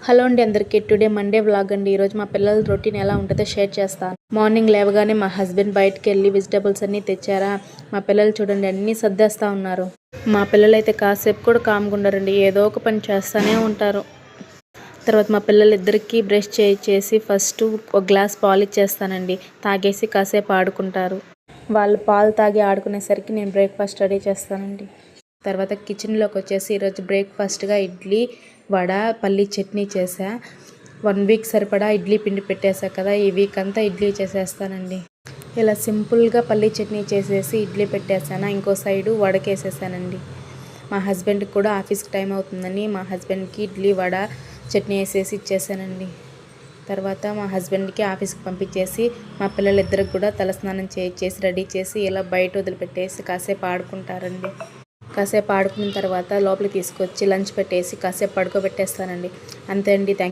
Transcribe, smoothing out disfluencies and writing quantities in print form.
Hello అండి అందరికీ. Today Monday vlog అండి. ఈరోజు మా పిల్లల రొటీన్ ఎలా ఉంటుందో షేర్ చేస్తాను. మార్నింగ్ లేవగానే మా హస్బెండ్ బయటకు వెళ్ళి వెజిటబుల్స్ అన్నీ తెచ్చారా. మా పిల్లలు చూడండి అన్నీ సర్దేస్తూ ఉన్నారు. మా పిల్లలు అయితే కాసేపు కూడా కామ్గా ఉండరండి, ఏదో ఒక పని చేస్తూనే ఉంటారు. తర్వాత మా పిల్లలిద్దరికీ బ్రష్ చేసి ఫస్ట్ ఒక గ్లాస్ పాలు ఇచ్చేస్తానండి. తాగేసి కాసేపు ఆడుకుంటారు. వాళ్ళు పాలు తాగి ఆడుకునేసరికి నేను బ్రేక్ఫాస్ట్ రెడీ చేస్తానండి. తర్వాత కిచెన్లోకి వచ్చేసి ఈరోజు బ్రేక్ఫాస్ట్గా ఇడ్లీ, వడ, పల్లీ చట్నీ చేసా. 1 వీక్ సరిపడా ఇడ్లీ పిండి పెట్టేసా కదా, ఈ వీక్ అంతా ఇడ్లీ చేసేస్తానండి. ఇలా సింపుల్గా పల్లీ చట్నీ చేసేసి ఇడ్లీ పెట్టేసాను. ఇంకో సైడు వడకేసేసానండి. మా హస్బెండ్కి కూడా ఆఫీస్కి టైం అవుతుందని మా హస్బెండ్కి ఇడ్లీ, వడ, చట్నీ వేసేసి ఇచ్చేసానండి. తర్వాత మా హస్బెండ్కి ఆఫీస్కి పంపించేసి మా పిల్లలిద్దరికి కూడా తలస్నానం చేసి రెడీ చేసి ఇలా బయట వదిలిపెట్టేసి కాసేపు ఆడుకుంటారండి. కాసేపు ఆడుకున్న తర్వాత లోపలికి తీసుకొచ్చి లంచ్ పెట్టేసి కాసేపు పడుకోబెట్టేస్తానండి. అంతే అండి. థ్యాంక్